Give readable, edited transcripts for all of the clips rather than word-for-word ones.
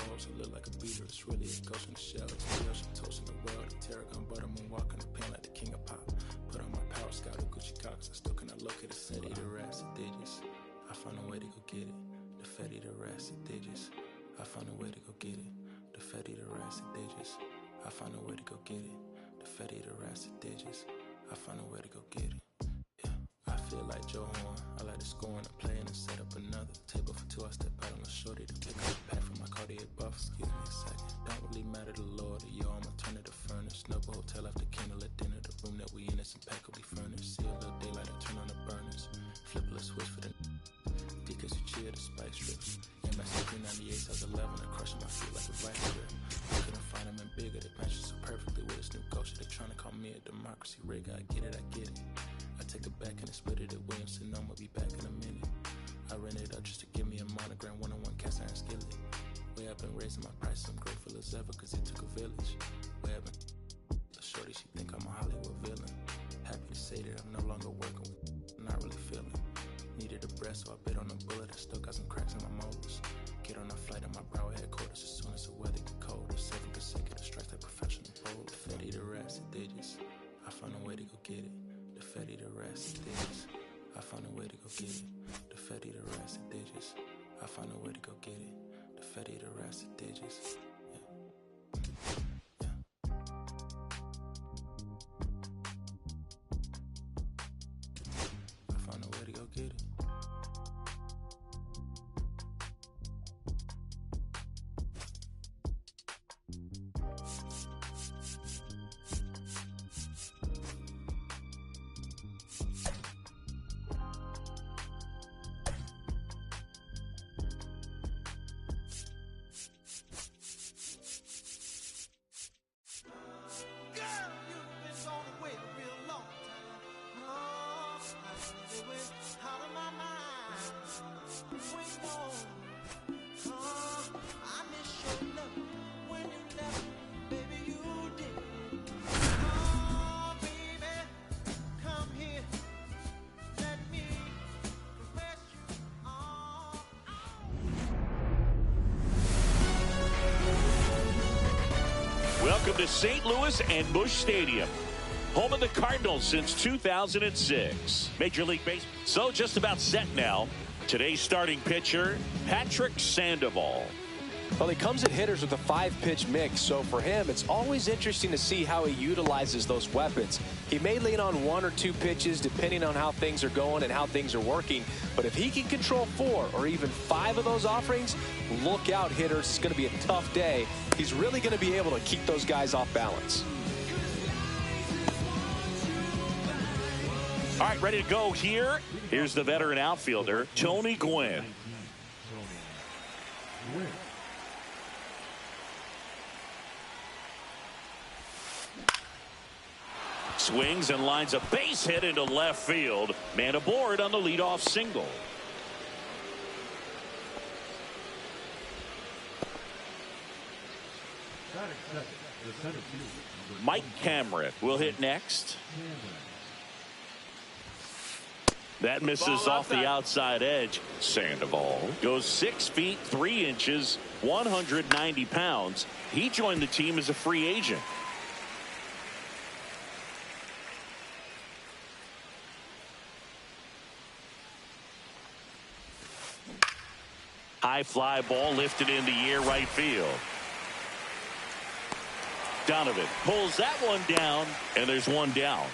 walls, I look like a beater. It's really a ghost in the shell. It's the ocean toasting the world. The tarragon butter moon walking the pen like the king of pop. Put on my power scout of Gucci Cox. I still cannot locate a city, the rats and digits. I found a way to go get it. The fatty, the rats and digits. I found a way to go get it. The fatty, the rats and digits. I found a way to go get it. The fatty, the rats and digits. I found a way to go get it. I feel like Joe Horn. I like to score and play and set up another table for two. I step out on the shorty to pick up a pack from my Cartier buff. Excuse me a second. Don't really matter the Lord or yo, I'ma turn it to furnace. Snubble hotel after candle at dinner. The room that we in is impeccably furnished. See a little daylight and turn on the burners. Flip a little switch for the because you cheer the spice strips. MS 398 size 11. I crush my feet like a vice grip. I couldn't find them in bigger. They match so perfectly with this new culture. They trying to call me a democracy rig. I get it, I get it. I take it back and I split it at Williamson. I'ma be back in a minute. I ran it up just to give me a monogram. One-on-one cast iron skillet. Way I've been raising my prices. I'm grateful as ever cause it took a village. Way I've been the shorty, she think I'm a Hollywood villain. Happy to say that I'm no longer working with I'm not really feeling. Needed a breath, so I bit on a bullet. I still got some cracks in my molars. Get on a flight at my Broward headquarters as soon as the weather get colder. 7 consecutive strikes like professional bowler. The fatty, the rats and digits. I found a way to go get it. The fatty, the rats and digits. I found a way to go get it. The fatty, the rats and digits. I found a way to go get it. The fatty, the rats and digits. I found a way to go get it. Welcome to St. Louis and Busch Stadium, home of the Cardinals since 2006. Major League Baseball. So just about set now. Today's starting pitcher, Patrick Sandoval. Well, he comes at hitters with a 5-pitch mix, so for him, it's always interesting to see how he utilizes those weapons. He may lean on 1 or 2 pitches depending on how things are going and how things are working, but if he can control 4 or even 5 of those offerings, look out, hitters. It's going to be a tough day. He's really going to be able to keep those guys off balance. All right, ready to go here. Here's the veteran outfielder, Tony Gwynn. Swings and lines a base hit into left field. Man aboard on the leadoff single. Mike Cameron will hit next. That misses off the outside edge. Sandoval goes 6 feet 3 inches, 190 pounds. He joined the team as a free agent. High fly ball lifted in the air right field. Donovan pulls that one down, and there's one down.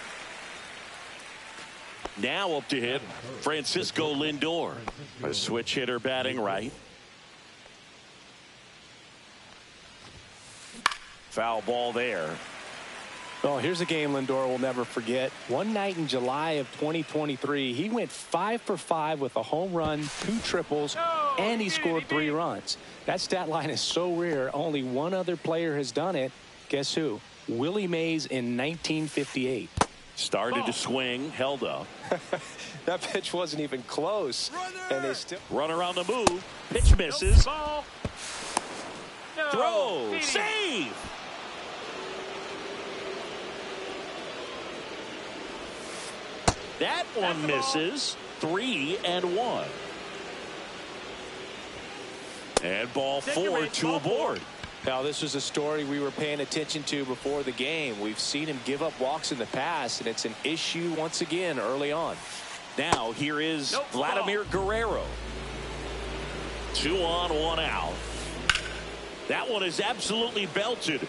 Now up to hit Francisco Lindor, a switch hitter batting right. Foul ball there. Oh, here's a game Lindor will never forget. One night in July of 2023, he went 5 for 5 with a home run, 2 triples, and he scored 3 runs. That stat line is so rare. Only one other player has done it. Guess who? Willie Mays in 1958. Started to swing, held up. That pitch wasn't even close. And they still runner on the move. Pitch misses. Throw. Save. That one misses. 3-1. And ball 4, 2 aboard. Now, this was a story we were paying attention to before the game. We've seen him give up walks in the past, and it's an issue once again early on. Now, here is Vladimir Guerrero. 2 on, 1 out. That one is absolutely belted.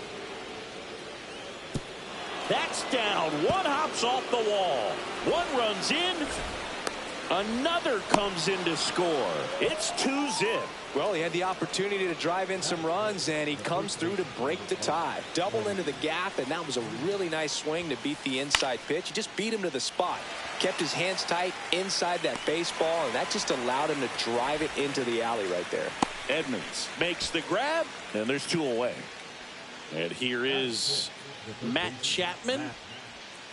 That's down. 1 hops off the wall. 1 runs in. Another comes in to score. It's 2-zip. Well, he had the opportunity to drive in some runs, and he comes through to break the tie. Double into the gap, and that was a really nice swing to beat the inside pitch. He just beat him to the spot. Kept his hands tight inside that baseball, and that just allowed him to drive it into the alley right there. Edmonds makes the grab, and there's 2 away. And here is Matt Chapman.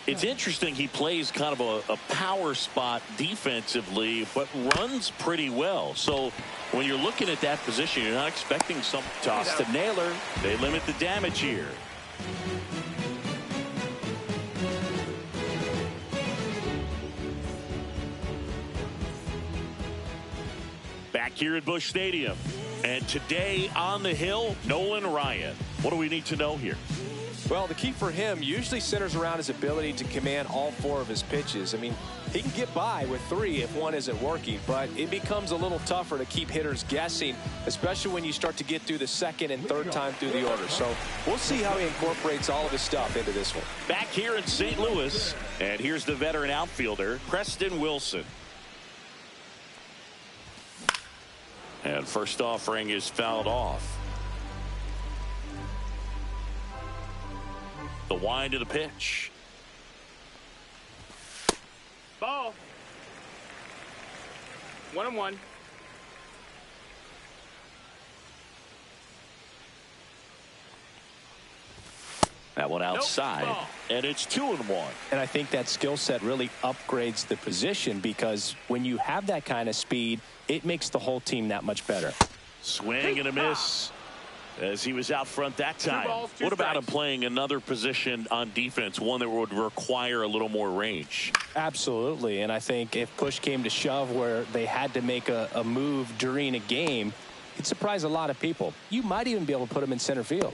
It's interesting, he plays kind of a power spot defensively, but runs pretty well. So when you're looking at that position, you're not expecting some toss to Naylor. They limit the damage here. Back here at Busch Stadium. And today on the hill, Nolan Ryan. What do we need to know here? Well, the key for him usually centers around his ability to command all 4 of his pitches. I mean, he can get by with 3 if 1 isn't working, but it becomes a little tougher to keep hitters guessing, especially when you start to get through the 2nd and 3rd time through the order. So we'll see how he incorporates all of his stuff into this one. Back here in St. Louis, and here's the veteran outfielder, Preston Wilson. And first offering is fouled off. The wind of the pitch. Ball. 1-1. That one outside, and it's 2-1. And I think that skill set really upgrades the position, because when you have that kind of speed, it makes the whole team that much better. Swing and a miss as he was out front that time. 2 balls, 2 what about him strikes. playing another position on defense, one that would require a little more range? Absolutely, and I think if push came to shove where they had to make a move during a game, it'd surprise a lot of people. You might even be able to put him in center field.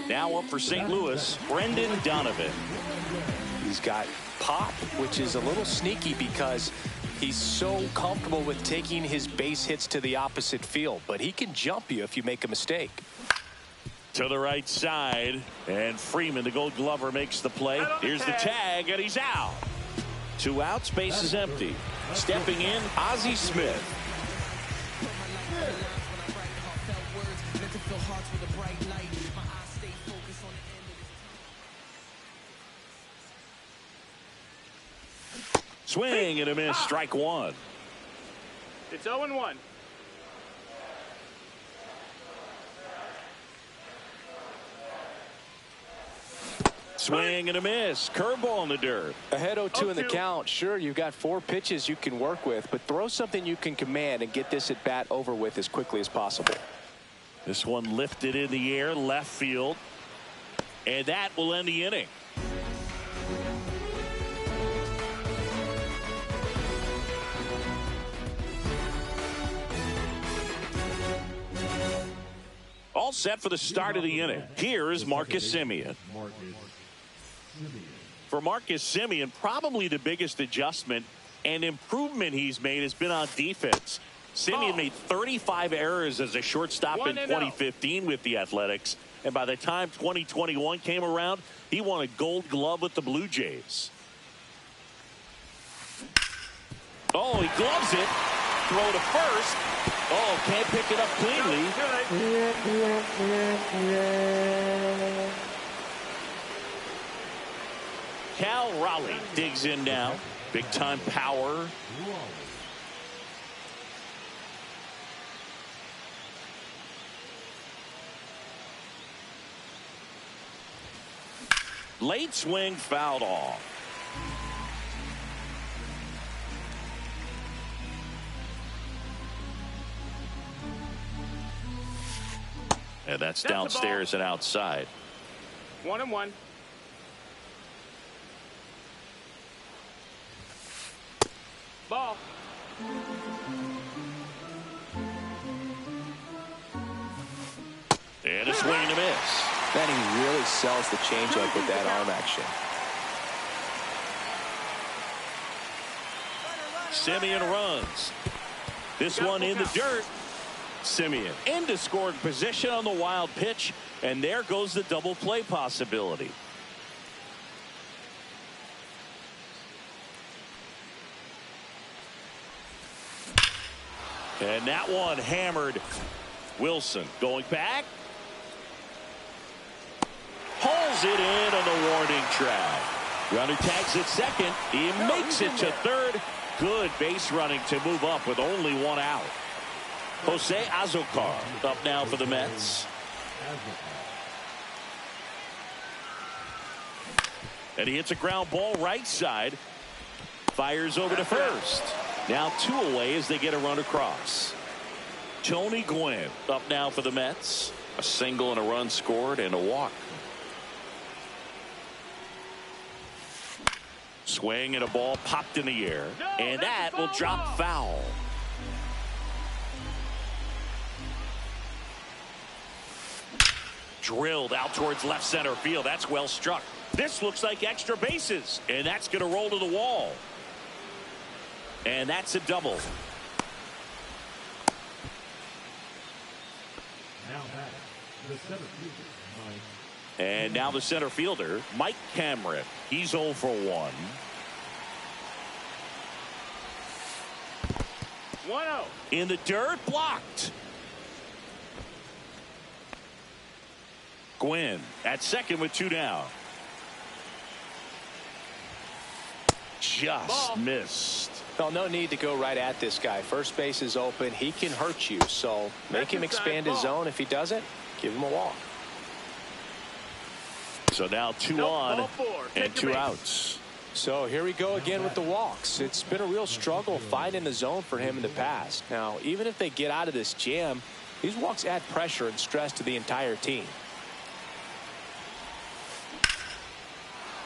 Now up for St. Louis, Brendan Donovan. He's got pop, which is a little sneaky because he's so comfortable with taking his base hits to the opposite field, but he can jump you if you make a mistake. To the right side, and Freeman, the Gold Glover, makes the play. Here's the tag, and he's out. 2 outs, base is empty. Stepping in, Ozzie Smith. Swing and a miss, strike 1. It's 0-1. Swing and a miss, curveball in the dirt. Ahead 0-2 in the 0-2. count. Sure, you've got 4 pitches you can work with, but throw something you can command and get this at bat over with as quickly as possible. This one lifted in the air, left field, and that will end the inning. All set for the start of the inning. Here is Marcus Semien. For Marcus Semien, probably the biggest adjustment and improvement he's made has been on defense. Semien made 35 errors as a shortstop in 2015 with the Athletics, and by the time 2021 came around, he won a Gold Glove with the Blue Jays. Oh, he gloves it. Throw to first. Oh, can't pick it up cleanly. Cal Raleigh digs in now. Big time power. Late swing fouled off. And that's downstairs and outside. 1-1. Ball. And a swing and a miss. Man, he really sells the changeup with that arm action. Simeon runs. This one in the dirt. Simeon into scoring position on the wild pitch, and there goes the double play possibility. And that one hammered. Wilson going back. Pulls it in on the warning track. Runner tags at second. He makes it to third. Good base running to move up with only one out. Jose Azocar up now for the Mets. And he hits a ground ball right side. Fires over to first. Now 2 away as they get a run across. Tony Gwynn up now for the Mets. A single and a run scored and a walk. Swing and a ball popped in the air. And that will drop foul. Drilled out towards left center field. That's well struck. This looks like extra bases. And that's going to roll to the wall. And that's a double. And now the center fielder, Mike Cameron. He's 0 for 1. 1-0. In the dirt, blocked. Gwynn at second with 2 down. Just missed. Well, no need to go right at this guy. First base is open. He can hurt you. So make him expand his zone. If he doesn't, give him a walk. So now 2 on and 2 outs. So here we go again with the walks. It's been a real struggle finding the zone for him in the past. Now, even if they get out of this jam, these walks add pressure and stress to the entire team.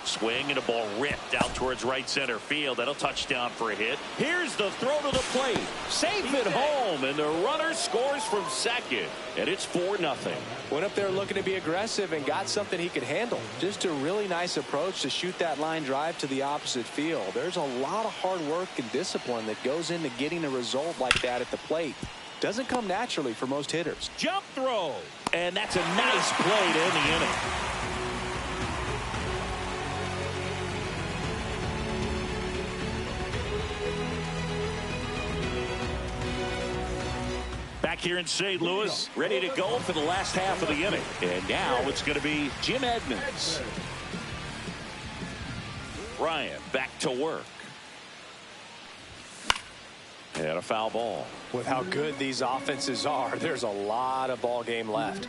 Swing and a ball ripped out towards right center field. That'll touch down for a hit. Here's the throw to the plate. Safe at home, and the runner scores from second. And it's 4-0. Went up there looking to be aggressive and got something he could handle. Just a really nice approach to shoot that line drive to the opposite field. There's a lot of hard work and discipline that goes into getting a result like that at the plate. Doesn't come naturally for most hitters. Jump throw. And that's a nice play to end the inning. Back here in St. Louis, ready to go for the last half of the inning. And now it's going to be Jim Edmonds. Ryan back to work. And a foul ball. With how good these offenses are, there's a lot of ball game left.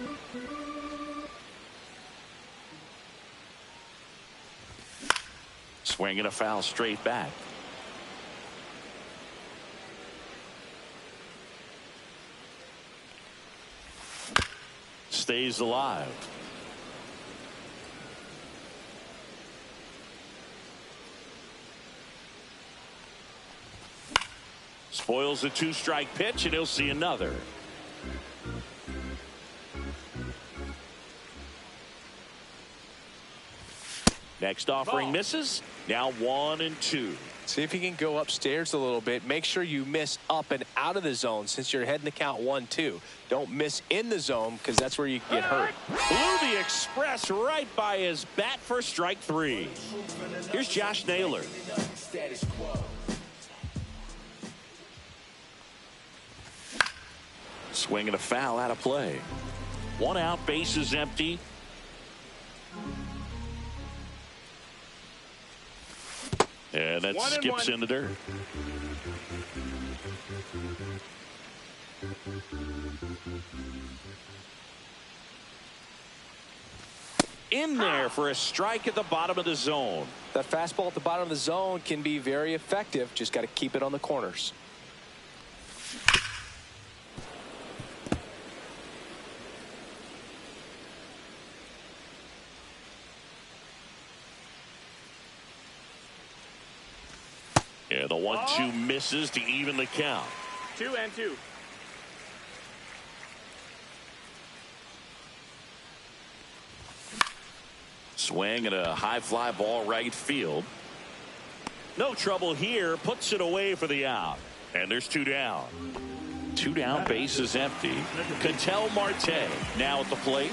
Swing and a foul straight back. Stays alive. Spoils the 2-strike pitch, and he'll see another. Next offering misses. Now 1-2. See if you can go upstairs a little bit. Make sure you miss up and out of the zone since you're heading to count 1-2. Don't miss in the zone because that's where you can get hurt. Blew the express right by his bat for strike 3. Here's Josh Naylor. Swing and a foul out of play. 1 out, base is empty. And that skips in the dirt. In there for a strike at the bottom of the zone. That fastball at the bottom of the zone can be very effective. Just got to keep it on the corners. Yeah, the 1-2 misses to even the count. 2-2. Swing and a high fly ball right field. No trouble here. Puts it away for the out. And there's 2 down. 2 down, bases empty. Ketel Marte now at the plate.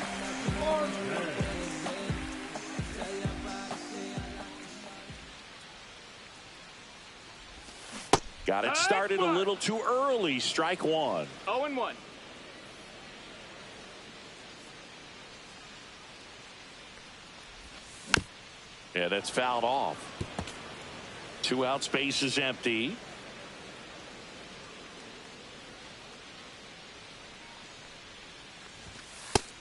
Got it started a little too early. Strike 1. 0-1. Yeah, that's fouled off. 2 outs, base is empty.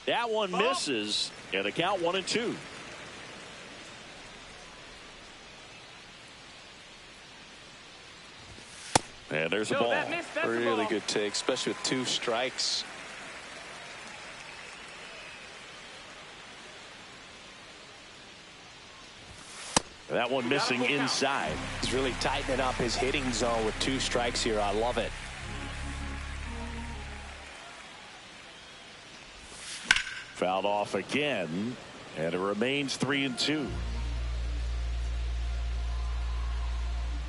That one misses, and the count 1-2. And there's a ball. Really good take, especially with 2 strikes. That one missing inside. He's really tightening up his hitting zone with 2 strikes here. I love it. Fouled off again, and it remains 3-2.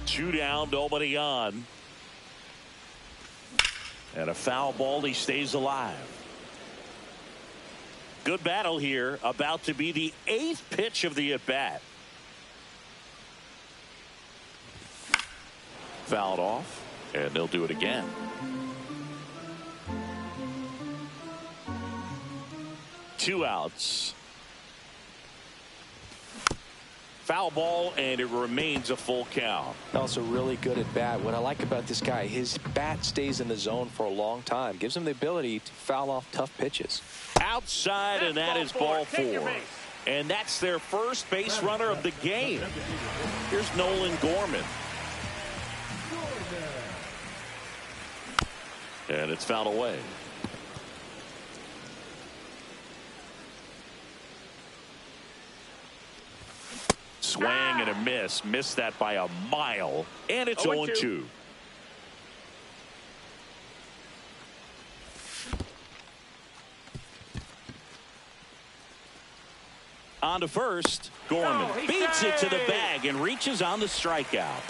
2 down, nobody on. And a foul ball, he stays alive. Good battle here, about to be the 8th pitch of the at-bat. Fouled off, and they'll do it again. Two outs. Foul ball, and it remains a full count. Also really good at bat. What I like about this guy, his bat stays in the zone for a long time. Gives him the ability to foul off tough pitches. Outside, and that is ball 4. And that's their first base runner of the game. Here's Nolan Gorman. And it's fouled away. Swing and a miss. Missed that by a mile. And it's 0-2. On to first. Gorman beats it to the bag and reaches on the strikeout.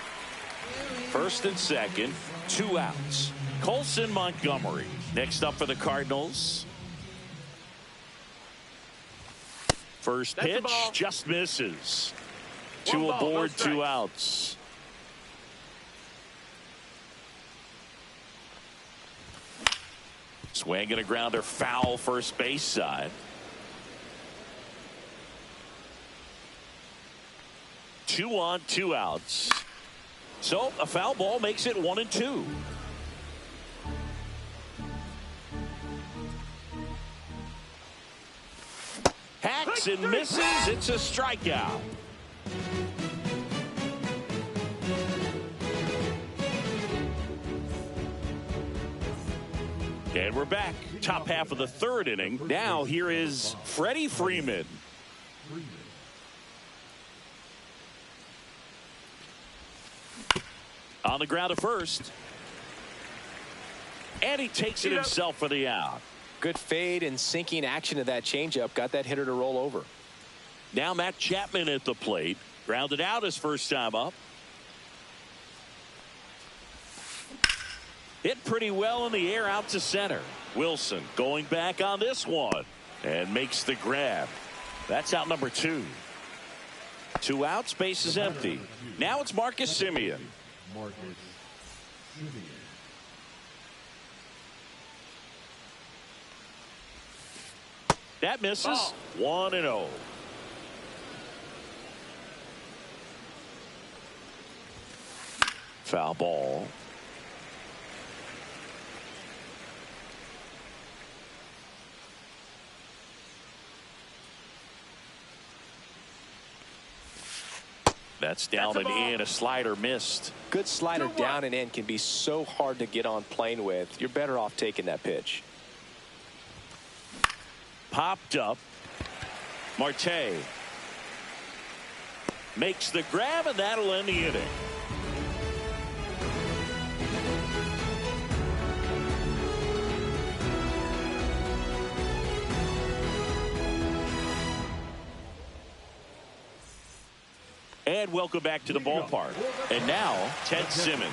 First and second. 2 outs. Colson Montgomery next up for the Cardinals. First pitch just misses. 2 aboard, 2 outs. Swing and a grounder foul first base side. 2 on, 2 outs. So a foul ball makes it 1-2. Hacks and misses. It's a strikeout. And we're back. Top half of the 3rd inning. Now here is Freddie Freeman. On the ground to first. And he takes it himself for the out. Good fade and sinking action of that changeup. Got that hitter to roll over. Now Matt Chapman at the plate. Grounded out his first time up. Hit pretty well in the air out to center. Wilson going back on this one. And makes the grab. That's out number 2. 2 outs, base is empty. Now it's Marcus Semien. That misses. 1-0. Foul ball. That's down and in. A slider missed. Good slider down and in can be so hard to get on plane with. You're better off taking that pitch. Popped up. Marte makes the grab, and that'll end the inning. And welcome back to the ballpark. And now, Ted Simmons.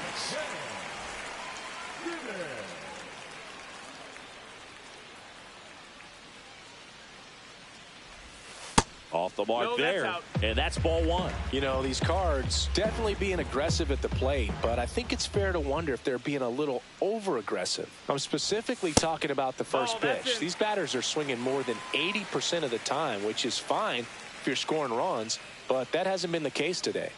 Off the mark there, and that's ball one. You know, these Cards definitely being aggressive at the plate, but I think it's fair to wonder if they're being a little over-aggressive. I'm specifically talking about the first pitch. These batters are swinging more than 80% of the time, which is fine if you're scoring runs, but that hasn't been the case today.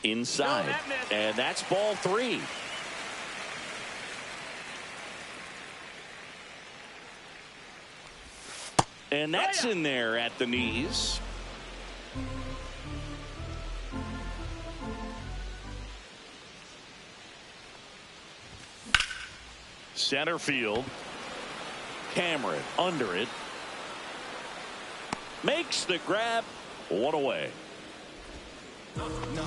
Inside, and that's ball three. And that's in there at the knees. Center field. Cameron under it. Makes the grab. One away.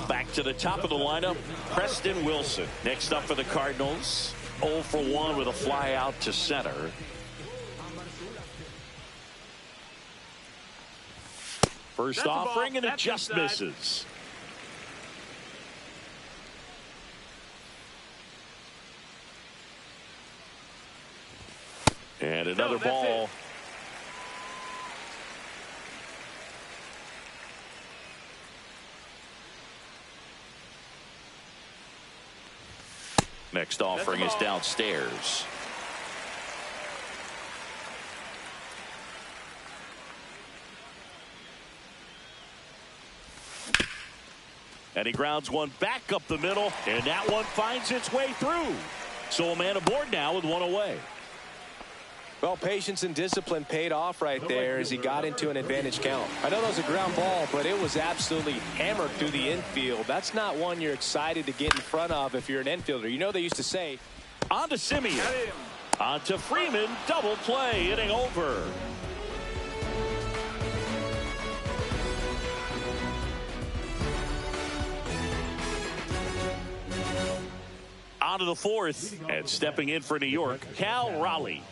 Back to the top of the lineup, Preston Wilson. Next up for the Cardinals. 0 for 1 with a fly out to center. First offering, and it just misses. And another ball. Next offering is downstairs. And he grounds one back up the middle, and that one finds its way through. So a man aboard now with one away. Well, patience and discipline paid off right there as he got into an advantage count. I know that was a ground ball, but it was absolutely hammered through the infield. That's not one you're excited to get in front of if you're an infielder. You know they used to say, on to Simeon. On to Freeman. Double play. Inning over. On to the fourth, and stepping in for New York, Cal Raleigh.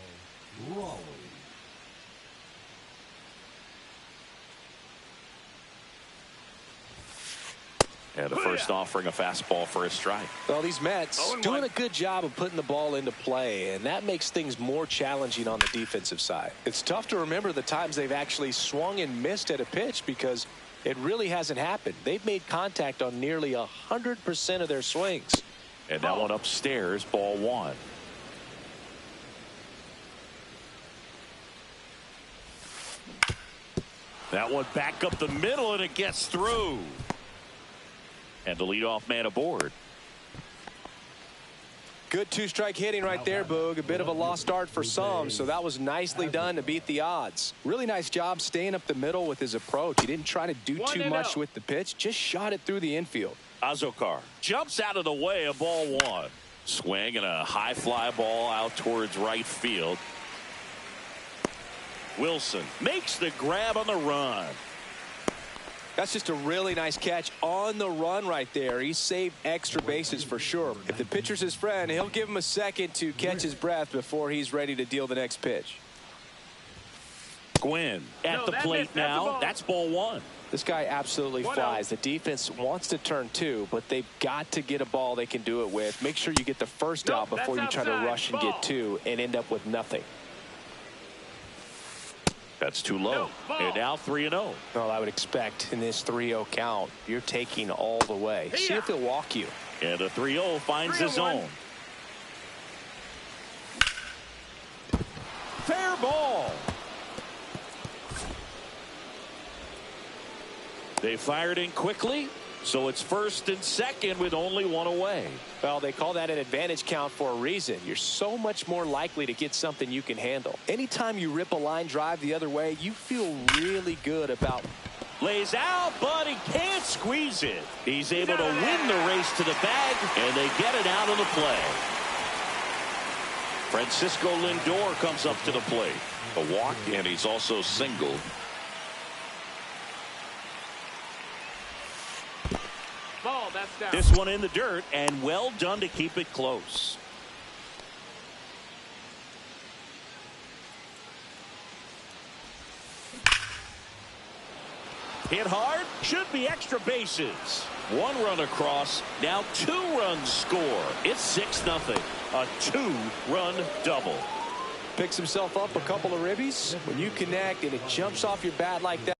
And the first offering a fastball for a strike. Well, these Mets doing a good job of putting the ball into play, and that makes things more challenging on the defensive side. It's tough to remember the times they've actually swung and missed at a pitch because it really hasn't happened. They've made contact on nearly 100% of their swings. And that one upstairs, ball one. That one back up the middle, and it gets through. And the leadoff man aboard. Good two-strike hitting right there, Boog. A bit of a lost start for some, so that was nicely done to beat the odds. Really nice job staying up the middle with his approach. He didn't try to do too much with the pitch, just shot it through the infield. Azocar jumps out of the way of ball one. Swing and a high fly ball out towards right field. Wilson makes the grab on the run. That's just a really nice catch on the run right there. He saved extra bases for sure. If the pitcher's his friend, he'll give him a second to catch his breath before he's ready to deal the next pitch. Gwynn at the plate now. That's ball one. This guy absolutely flies. The defense wants to turn two, but they've got to get a ball they can do it with. Make sure you get the first out before you try to rush and get two and end up with nothing. That's too low. And now 3-0. Well, I would expect in this 3-0 count, you're taking all the way. See if he'll walk you. And a 3-0 finds the zone. Fair ball. They fired in quickly, so it's first and second with only one away. Well, they call that an advantage count for a reason. You're so much more likely to get something you can handle. Anytime you rip a line drive the other way, you feel really good about. Lays out, but he can't squeeze it. He's able to win the race to the bag, and they get it out of the play. Francisco Lindor comes up to the plate. A walk, and he's also singled. Ball, that's down. This one in the dirt, and well done to keep it close. hit hard, should be extra bases. One run across, now 2 runs score. It's 6-0, a 2-run double. Picks himself up a couple of ribbies. When you connect and it jumps off your bat like that,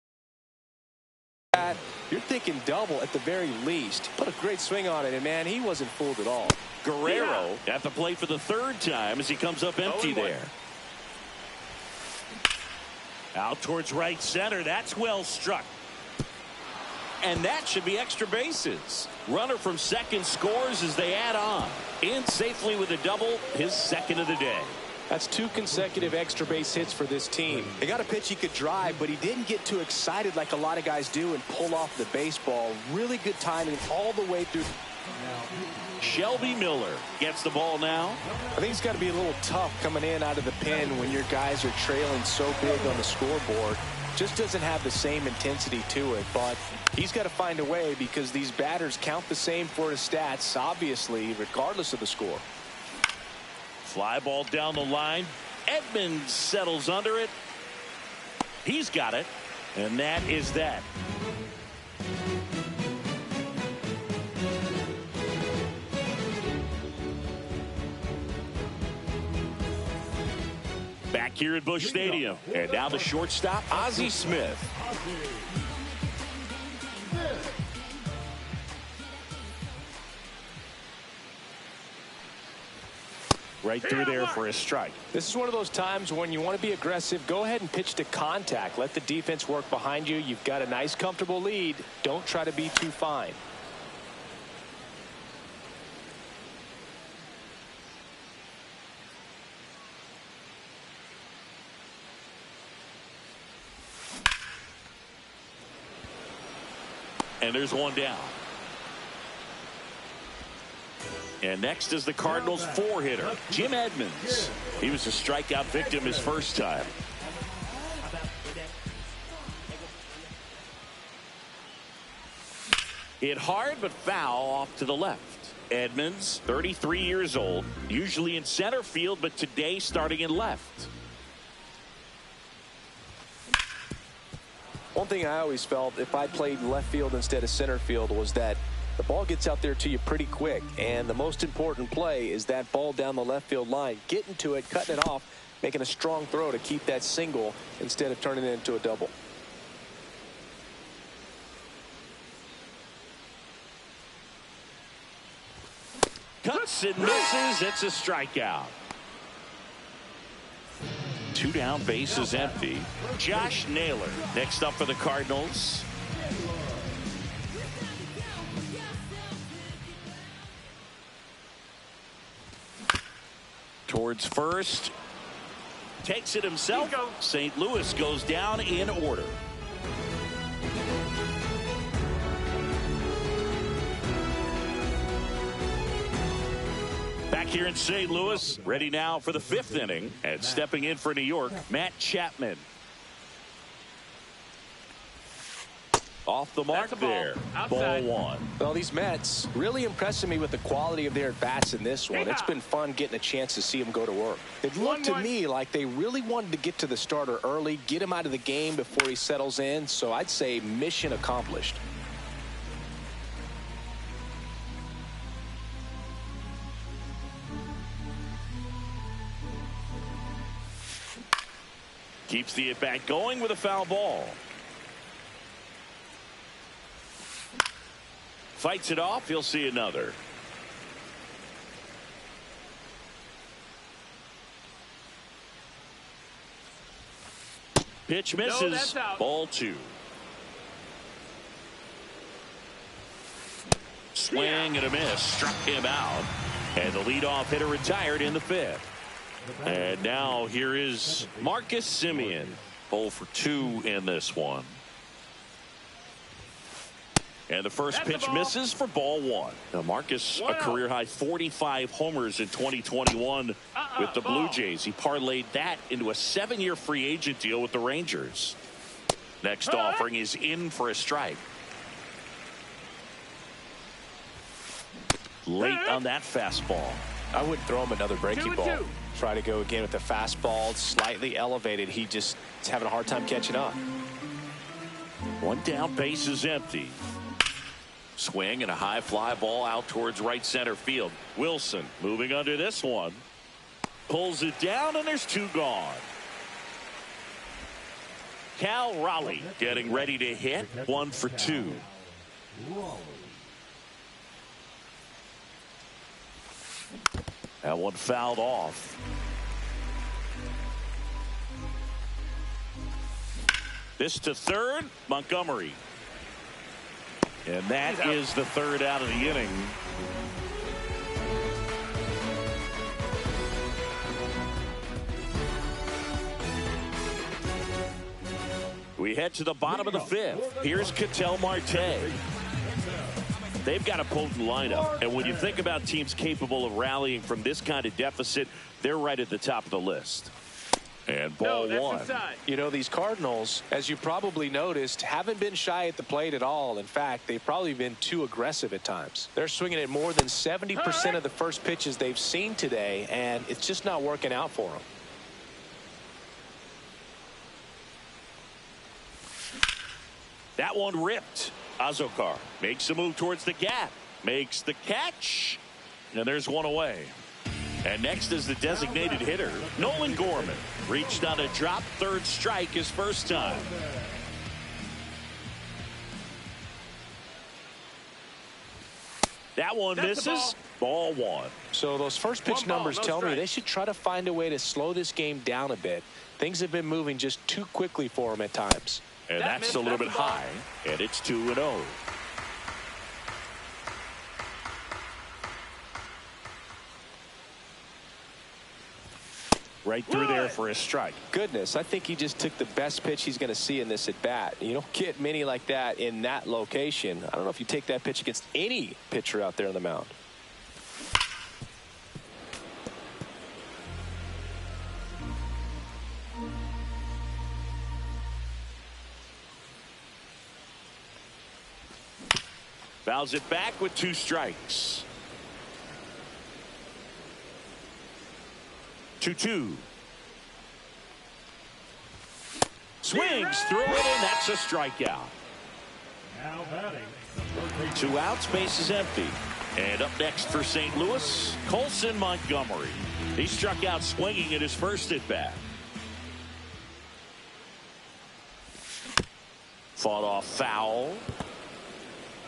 you're thinking double at the very least. Put a great swing on it, and man, he wasn't fooled at all. Guerrero at the plate for the 3rd time as he comes up empty there. Out towards right center. That's well struck. And that should be extra bases. Runner from second scores as they add on. In safely with a double, his 2nd of the day. That's 2 consecutive extra base hits for this team. They got a pitch he could drive, but he didn't get too excited like a lot of guys do and pull off the baseball. Really good timing all the way through. Shelby Miller gets the ball now. I think it's got to be a little tough coming in out of the pen when your guys are trailing so big on the scoreboard. Just doesn't have the same intensity to it, but he's got to find a way because these batters count the same for his stats, obviously, regardless of the score. Fly ball down the line. Edmonds settles under it. He's got it, and that is that. Back here at Busch Stadium. And now the shortstop, Ozzie Smith. Right through there for a strike. This is one of those times when you want to be aggressive. Go ahead and pitch to contact. Let the defense work behind you. You've got a nice, comfortable lead. Don't try to be too fine. And there's one down. And next is the Cardinals 4-hitter, Jim Edmonds. He was a strikeout victim his first time. Hit hard but foul off to the left. Edmonds, 33 years old, usually in center field, but today starting in left. One thing I always felt if I played left field instead of center field was that the ball gets out there to you pretty quick, and the most important play is that ball down the left field line, getting to it, cutting it off, making a strong throw to keep that single instead of turning it into a double. Cuts and misses. It's a strikeout. 2 down, bases empty. Josh Naylor next up for the Cardinals. Towards first. Takes it himself. St. Louis goes down in order. Back here in St. Louis, ready now for the 5th inning, and stepping in for New York, Matt Chapman. Off the mark there. Ball 1. Well, these Mets really impressing me with the quality of their at-bats in this one. It's been fun getting a chance to see them go to work. It looked to me like they really wanted to get to the starter early, get him out of the game before he settles in, so I'd say mission accomplished. Keeps the at-bat going with a foul ball. Fights it off. He'll see another. Pitch misses. Ball 2. Swing and a miss. Struck him out. And the leadoff hitter retired in the 5th. And now here is Marcus Semien. 0 for 2 in this one. And the first pitch misses for ball 1. Now Marcus, a career-high 45 homers in 2021 with the Blue Jays. He parlayed that into a 7-year free agent deal with the Rangers. Next offering is in for a strike. Late on that fastball. I wouldn't throw him another breaking ball. Try to go again with the fastball, slightly elevated. He just is having a hard time catching up. One down, base is empty. Swing and a high fly ball out towards right center field. Wilson moving under this one. Pulls it down, and there's two gone. Cal Raleigh getting ready to hit. 1 for 2. That one fouled off. This to third, Montgomery. And that is the third out of the inning. We head to the bottom of the 5th. Here's Ketel Marte. They've got a potent lineup, and when you think about teams capable of rallying from this kind of deficit, they're right at the top of the list. And ball one. You know, these Cardinals, as you probably noticed, haven't been shy at the plate at all. In fact, they've probably been too aggressive at times. They're swinging at more than 70% of the first pitches they've seen today, and it's just not working out for them. That one ripped. Azokar makes a move towards the gap. Makes the catch. And there's one away. And next is the designated hitter, Nolan Gorman. Reached on a drop, third strike his first time. That one misses. Ball one. So those first pitch numbers tell me they should try to find a way to slow this game down a bit. Things have been moving just too quickly for them at times. And that's a little bit high. And it's 2-0. Right through there for a strike. Goodness, I think he just took the best pitch he's going to see in this at bat. You don't get many like that in that location. I don't know if you take that pitch against any pitcher out there on the mound. Fouls it back with 2 strikes. 2-2. Swings through it, and that's a strikeout. 2 outs, base is empty. And up next for St. Louis, Colson Montgomery. He struck out swinging at his first at bat. Fought off foul.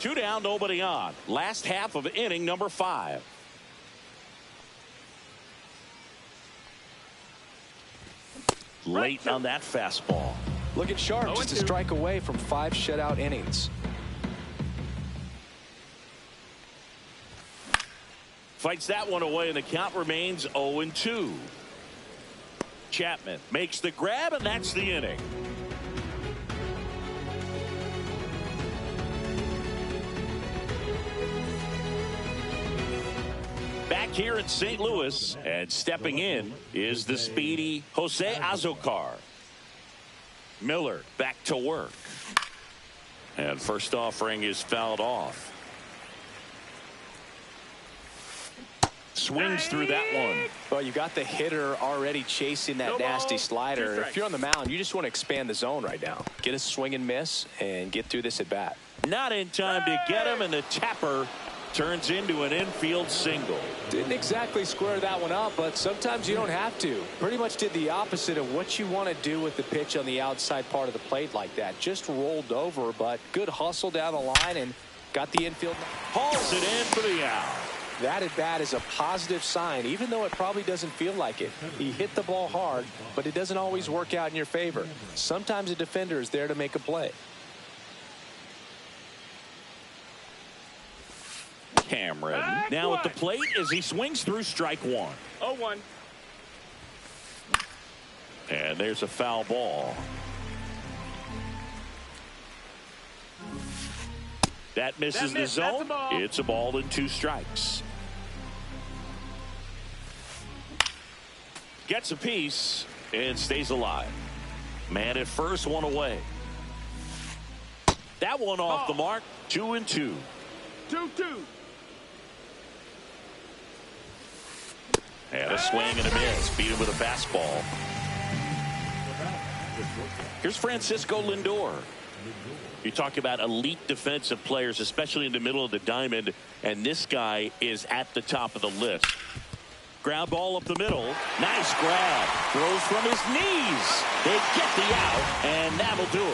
2 down, nobody on. Last half of inning number 5. Late on that fastball. Looking sharp, just a strike away from 5 shutout innings. Fights that one away, and the count remains 0-2. Chapman makes the grab, and that's the inning. Back here in St. Louis, and stepping in is the speedy Jose Azokar. Miller back to work. And first offering is fouled off. Swings through that one. Well, you got the hitter already chasing that nasty slider. If you're on the mound, you just want to expand the zone right now. Get a swing and miss and get through this at bat. Not in time to get him, and the tapper turns into an infield single. Didn't exactly square that one up, but sometimes you don't have to. Pretty much did the opposite of what you want to do with the pitch on the outside part of the plate like that. Just rolled over, but good hustle down the line and got the infield. Hauls it in for the out. That at bat is a positive sign, even though it probably doesn't feel like it. He hit the ball hard, but it doesn't always work out in your favor. Sometimes a defender is there to make a play. Cameron now at the plate as he swings through strike 1. 0-1. And there's a foul ball. That misses the zone. It's a ball and 2 strikes. Gets a piece and stays alive. Man at first, 1 away. That one off the mark. 2-2. 2-2. And a swing and a miss. Beat him with a fastball. Here's Francisco Lindor. You talk about elite defensive players, especially in the middle of the diamond, and this guy is at the top of the list. Ground ball up the middle. Nice grab. Throws from his knees. They get the out, and that'll do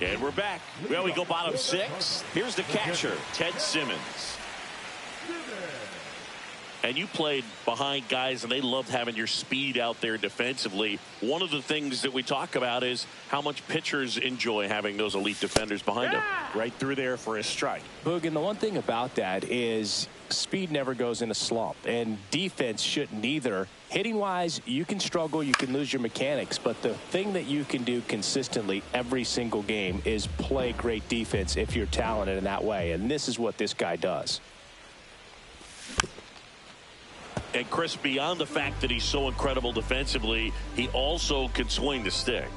it. And we're back. Well, we go bottom 6. Here's the catcher, Ted Simmons. And you played behind guys, and they loved having your speed out there defensively. One of the things that we talk about is how much pitchers enjoy having those elite defenders behind them. Right through there for a strike. Boog, and the one thing about that is speed never goes in a slump, and defense shouldn't either. Hitting-wise, you can struggle, you can lose your mechanics, but the thing that you can do consistently every single game is play great defense if you're talented in that way, and this is what this guy does. And Chris, beyond the fact that he's so incredible defensively, he also can swing the stick.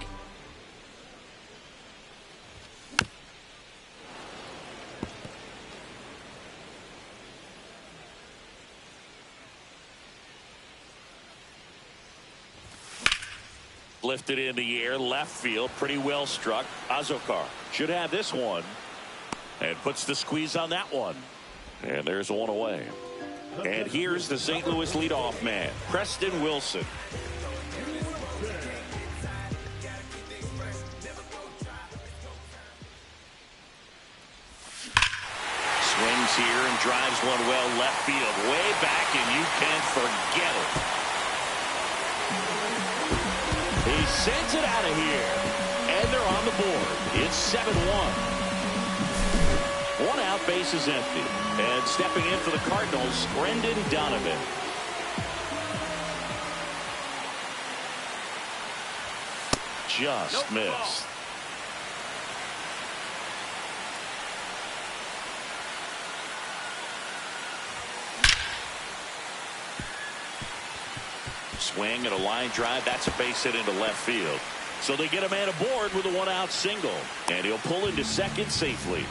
Lifted in the air, left field, pretty well struck. Azokar should have this one and puts the squeeze on that one. And there's one away. And here's the St. Louis leadoff man, Preston Wilson. Swings here and drives one well left field, way back, and you can't forget it. He sends it out of here, and they're on the board. It's 7-1. One out, base is empty. And stepping in for the Cardinals, Brendan Donovan. Just missed. Swing and a line drive. That's a base hit into left field. So they get a man aboard with a one-out single. And he'll pull into second safely.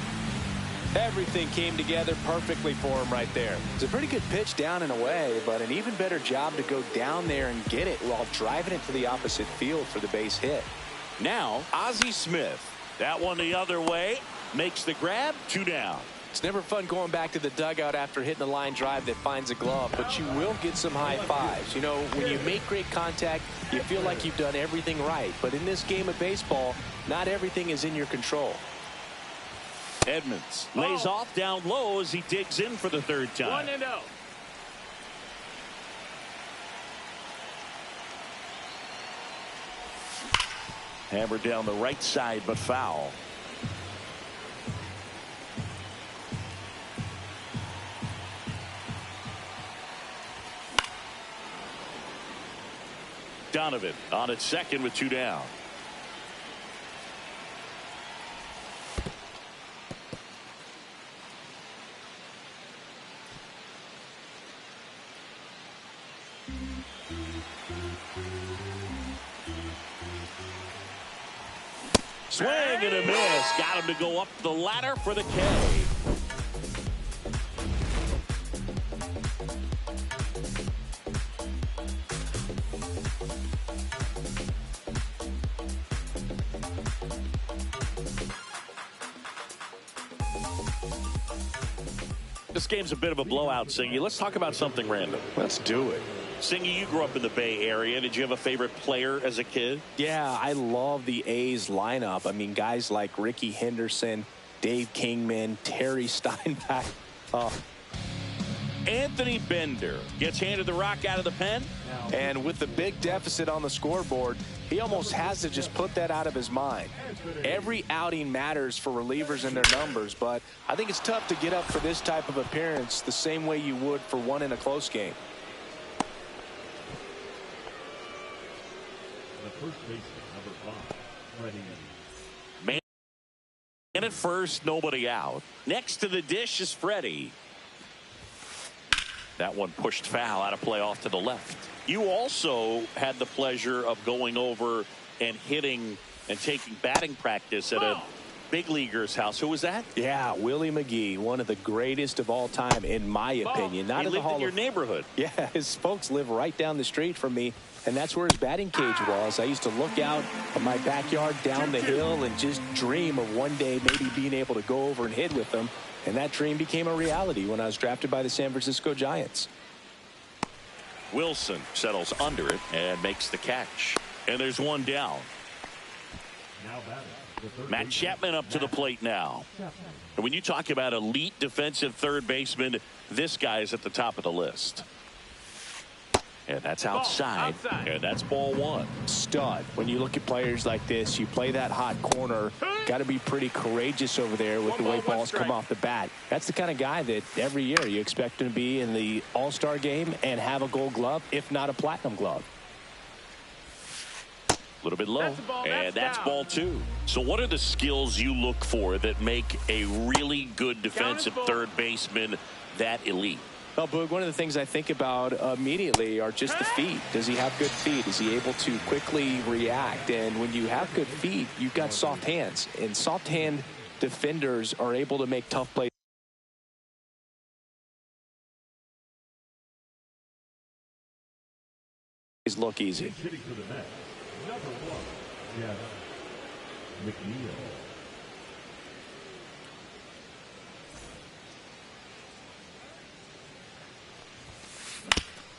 Everything came together perfectly for him right there. It's a pretty good pitch down and away, but an even better job to go down there and get it while driving it to the opposite field for the base hit. Now, Ozzie Smith. That one the other way. Makes the grab. 2 down. It's never fun going back to the dugout after hitting a line drive that finds a glove, but you will get some high fives. You know, when you make great contact, you feel like you've done everything right. But in this game of baseball, not everything is in your control. Edmonds lays off down low as he digs in for the third time. 1-0. Hammered down the right side, but foul. Donovan on at second with 2 down. Swing and a miss. Got him to go up the ladder for the K. This game's a bit of a blowout, Singy. Let's talk about something random. Let's do it. Singy, you grew up in the Bay Area. Did you have a favorite player as a kid? Yeah, I love the A's lineup. I mean, guys like Ricky Henderson, Dave Kingman, Terry Steinbach. Anthony Bender gets handed the rock out of the pen. And with the big deficit on the scoreboard, he almost has to just put that out of his mind. Every outing matters for relievers and their numbers, but I think it's tough to get up for this type of appearance the same way you would for one in a close game. The first baseman, number 5, Freddie. Man at first, nobody out. Next to the dish is Freddie. That one pushed foul, out of play off to the left. You also had the pleasure of going over and hitting and taking batting practice at a big leaguer's house. Who was that? Yeah, Willie McGee, one of the greatest of all time, in my opinion. Not he in the lived Hall in your of neighborhood. Yeah, his folks live right down the street from me, and that's where his batting cage was. I used to look out of my backyard down the hill and just dream of one day maybe being able to go over and hit with them, and that dream became a reality when I was drafted by the San Francisco Giants. Wilson settles under it and makes the catch. And there's one down. Now batting, the third Matt baseman, Chapman up to the plate now. And when you talk about elite defensive third baseman, this guy is at the top of the list. And that's outside. And that's ball one. Stud. When you look at players like this, you play that hot corner, got to be pretty courageous over there with the way balls come off the bat. That's the kind of guy that every year you expect him to be in the All-Star game and have a Gold Glove, if not a Platinum Glove. A little bit low, and that's ball two. So what are the skills you look for that make a really good defensive third baseman that elite? Well, Boog, one of the things I think about immediately are just the feet. Does he have good feet? Is he able to quickly react? And when you have good feet, you've got soft hands. And soft hand defenders are able to make tough plays. Look easy. hitting for the Mets, number 1, Jeff McNeil.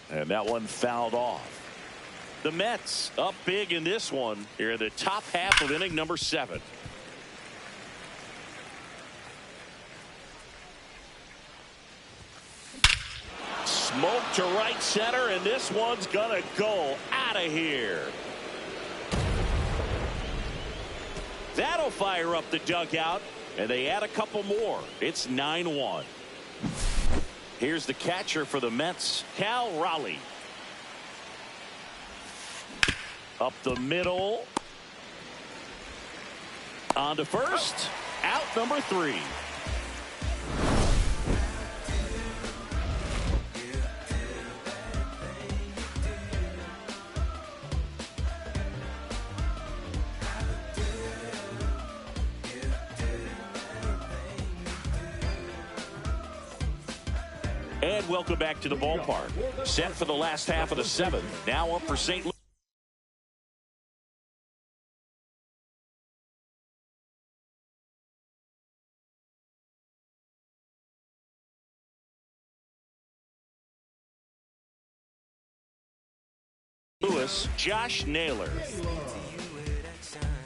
And that one fouled off. The Mets up big in this one here in the top half of inning number 7. Smoke to right center, and this one's gonna go out of here. That'll fire up the dugout, and they add a couple more. It's 9-1. Here's the catcher for the Mets, Cal Raleigh. Up the middle. On to first. Out number 3. And welcome back to the ballpark. Set for the last half of the 7th. Now up for St. Louis. Josh Naylor.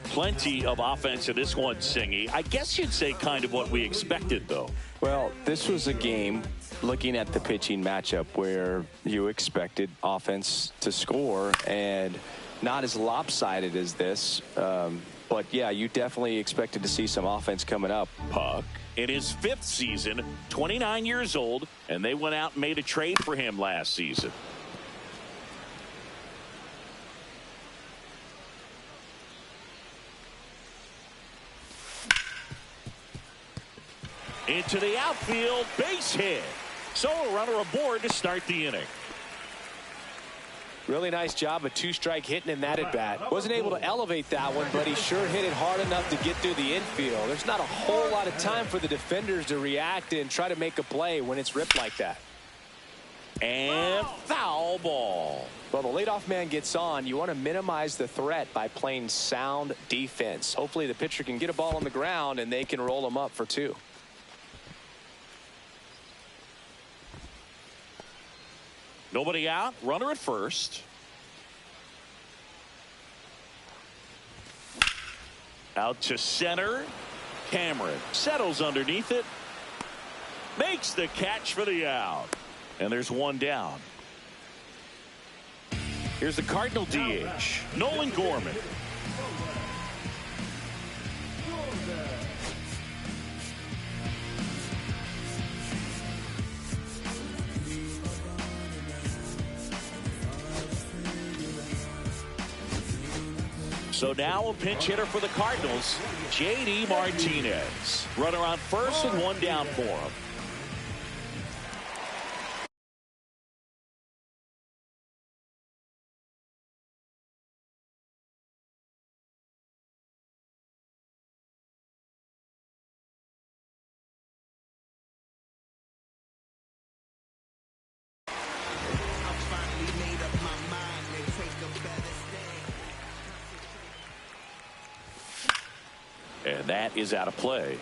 Plenty of offense in this one, Singy. I guess you'd say kind of what we expected, though. Well, this was a game, looking at the pitching matchup, where you expected offense to score, and not as lopsided as this. But, yeah, you definitely expected to see some offense coming up. Puck, in his 5th season, 29 years old, and they went out and made a trade for him last season. Into the outfield, base hit. So a runner aboard to start the inning. Really nice job of 2-strike hitting in that at bat. Wasn't able to elevate that one, but he sure hit it hard enough to get through the infield. There's not a whole lot of time for the defenders to react and try to make a play when it's ripped like that. And foul ball. Well, the leadoff man gets on. You want to minimize the threat by playing sound defense. Hopefully the pitcher can get a ball on the ground and they can roll him up for 2. Nobody out. Runner at first. Out to center. Cameron settles underneath it. Makes the catch for the out. And there's one down. Here's the Cardinal DH, Nolan Gorman. So now a pinch hitter for the Cardinals, J.D. Martinez. Runner on first and one down for him. And that is out of play.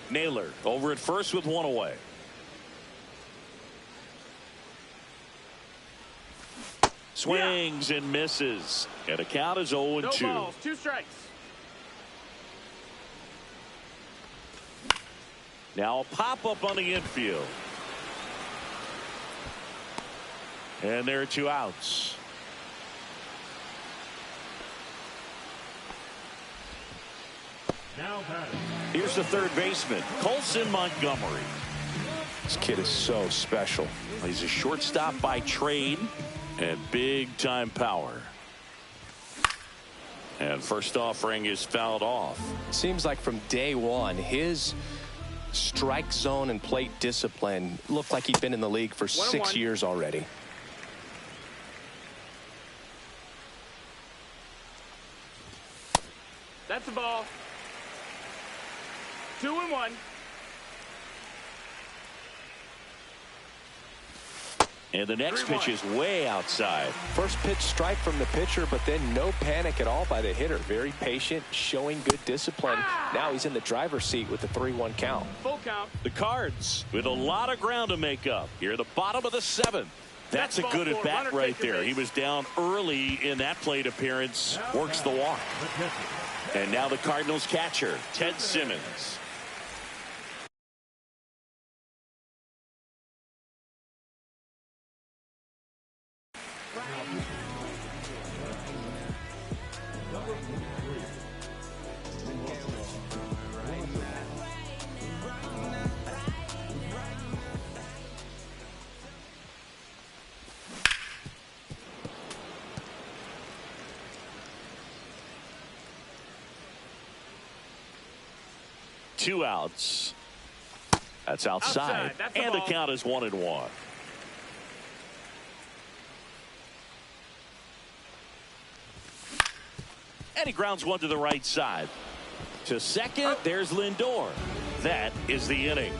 Naylor over at first with one away. Swings and misses. And the count is 0-2. No balls, 2 strikes. Now a pop-up on the infield. And there are 2 outs. Now batting. Here's the third baseman, Colson Montgomery. This kid is so special. He's a shortstop by trade and big-time power. And first offering is fouled off. Seems like from day one, his strike zone and plate discipline looked like he'd been in the league for 6 years already. That's the ball. 2-1. And the next pitch is way outside. First pitch strike from the pitcher, but then no panic at all by the hitter. Very patient, showing good discipline. Now he's in the driver's seat with the 3-1 count. Full count. The Cards with a lot of ground to make up here at the bottom of the 7th. That's a good at bat right there. He was down early in that plate appearance. Works the walk. And now the Cardinals catcher, Ted Simmons. Two outs. That's outside. That's and the count is 1-1. And he grounds one to the right side. To second, there's Lindor. That is the inning.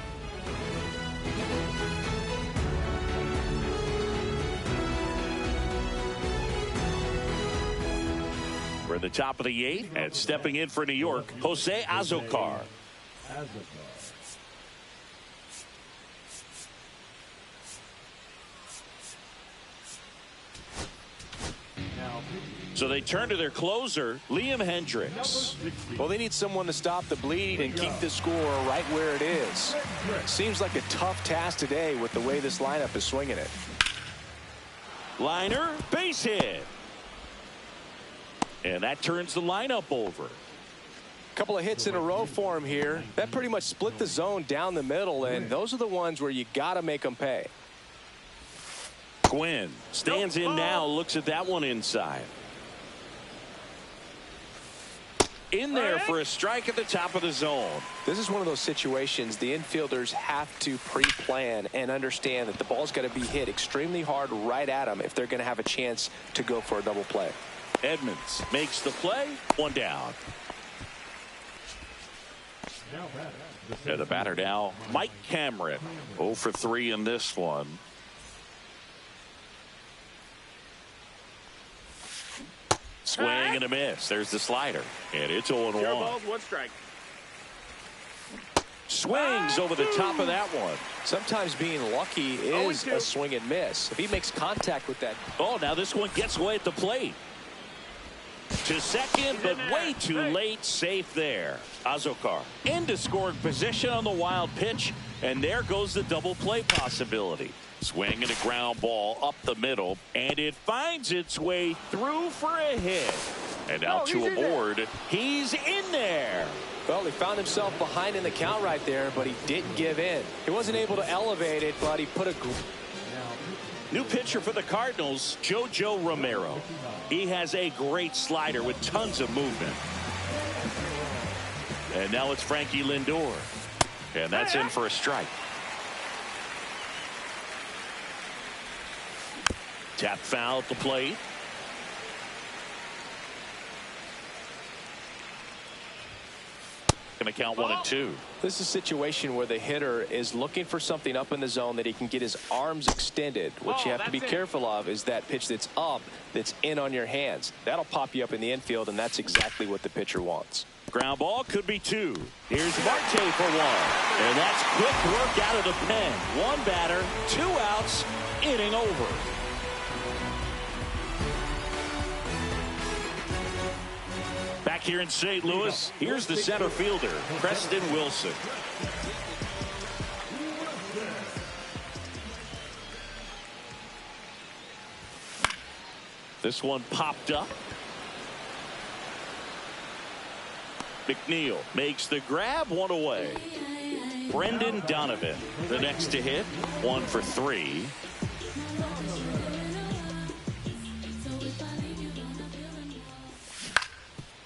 We're at the top of the 8th, and stepping in for New York, Jose Azocar. So they turn to their closer, Liam Hendricks. Well, they need someone to stop the bleed and keep the score right where it is. Seems like a tough task today with the way this lineup is swinging it. Liner, base hit. And that turns the lineup over. Couple of hits in a row for him here. That pretty much split the zone down the middle, and those are the ones where you got to make them pay. Quinn stands in now, looks at that one inside. In there for a strike at the top of the zone. This is one of those situations the infielders have to pre-plan and understand that the ball's got to be hit extremely hard right at them if they're going to have a chance to go for a double play. Edmonds makes the play. One down. And the batter now, Mike Cameron. 0 for 3 in this one. Swing and a miss. There's the slider. And it's 0-1. Zero balls, 1 strike. Swings over the top of that one. Sometimes being lucky is a swing and miss. If he makes contact with that. Oh, now this one gets away at the plate. To second, but way too late. Safe there. Azocar into scoring position on the wild pitch. And there goes the double play possibility. Swing and a ground ball up the middle. And it finds its way through for a hit. And out to a board. He's in there. Well, he found himself behind in the count right there, but he didn't give in. He wasn't able to elevate it, but he put a... New pitcher for the Cardinals, JoJo Romero. He has a great slider with tons of movement. And now it's Frankie Lindor. And that's in for a strike. Tap foul at the plate. Going to count 1-2. This is a situation where the hitter is looking for something up in the zone that he can get his arms extended. What you have to be careful of is that pitch that's up, that's in on your hands. That'll pop you up in the infield, and that's exactly what the pitcher wants. Ground ball could be 2. Here's Marte for 1. And that's quick work out of the pen. 1 batter, 2 outs, inning over. Back here in St. Louis, here's the center fielder, Preston Wilson. This one popped up. McNeil makes the grab, 1 away. Brendan Donovan, the next to hit, 1 for 3.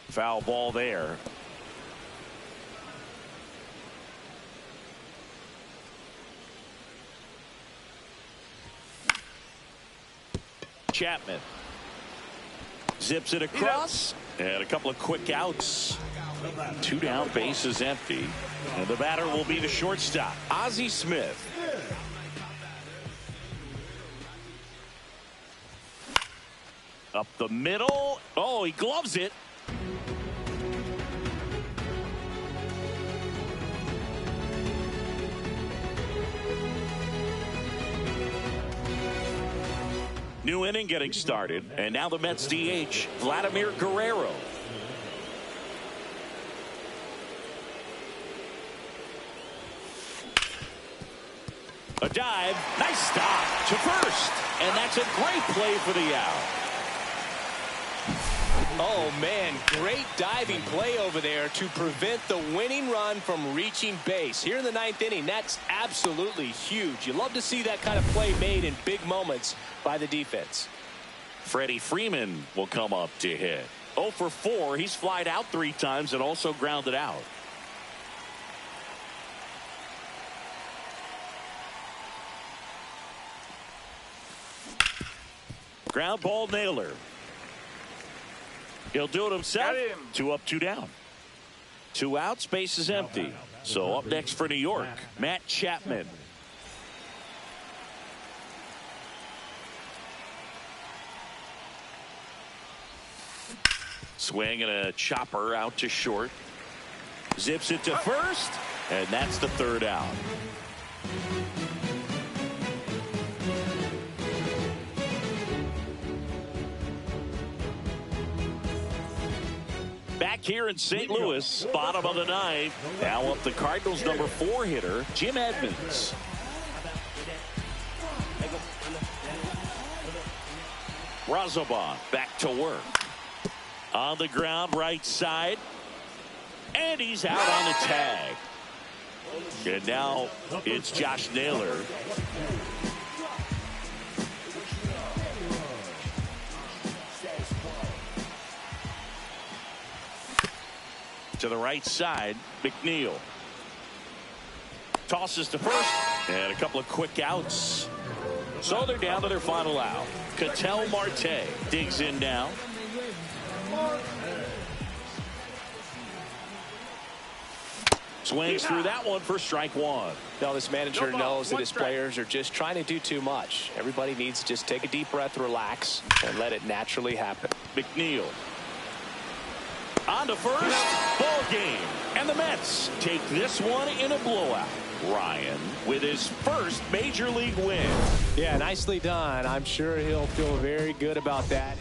Foul ball there. Chapman zips it across, and a couple of quick outs. 2 down, bases empty, and the batter will be the shortstop, Ozzie Smith. Up the middle. Oh, he gloves it. New inning getting started, and now the Mets DH, Vladimir Guerrero. A dive, nice stop to first, and that's a great play for the out. Oh, man, great diving play over there to prevent the winning run from reaching base. Here in the 9th inning, that's absolutely huge. You love to see that kind of play made in big moments by the defense. Freddie Freeman will come up to hit. 0 for 4. He's flied out 3 times and also grounded out. Ground ball Naylor. He'll do it himself. 2 up, 2 down. 2 outs, base is empty. So up next for New York, Matt Chapman. Swing and a chopper out to short. Zips it to first, and that's the 3rd out. Back here in St. Louis, bottom of the 9th. Now up the Cardinals' number 4 hitter, Jim Edmonds. Razabon back to work. On the ground, right side. And he's out on the tag. And now it's Josh Naylor. To the right side, McNeil. Tosses to first, and a couple of quick outs. So they're down to their final out. Ketel Marte digs in now. Swings through that one for strike 1. Now this manager knows that his players are just trying to do too much. Everybody needs to just take a deep breath, relax, and let it naturally happen. McNeil. On to first, ball game. And the Mets take this one in a blowout. Ryan with his first major league win. Yeah, nicely done. I'm sure he'll feel very good about that.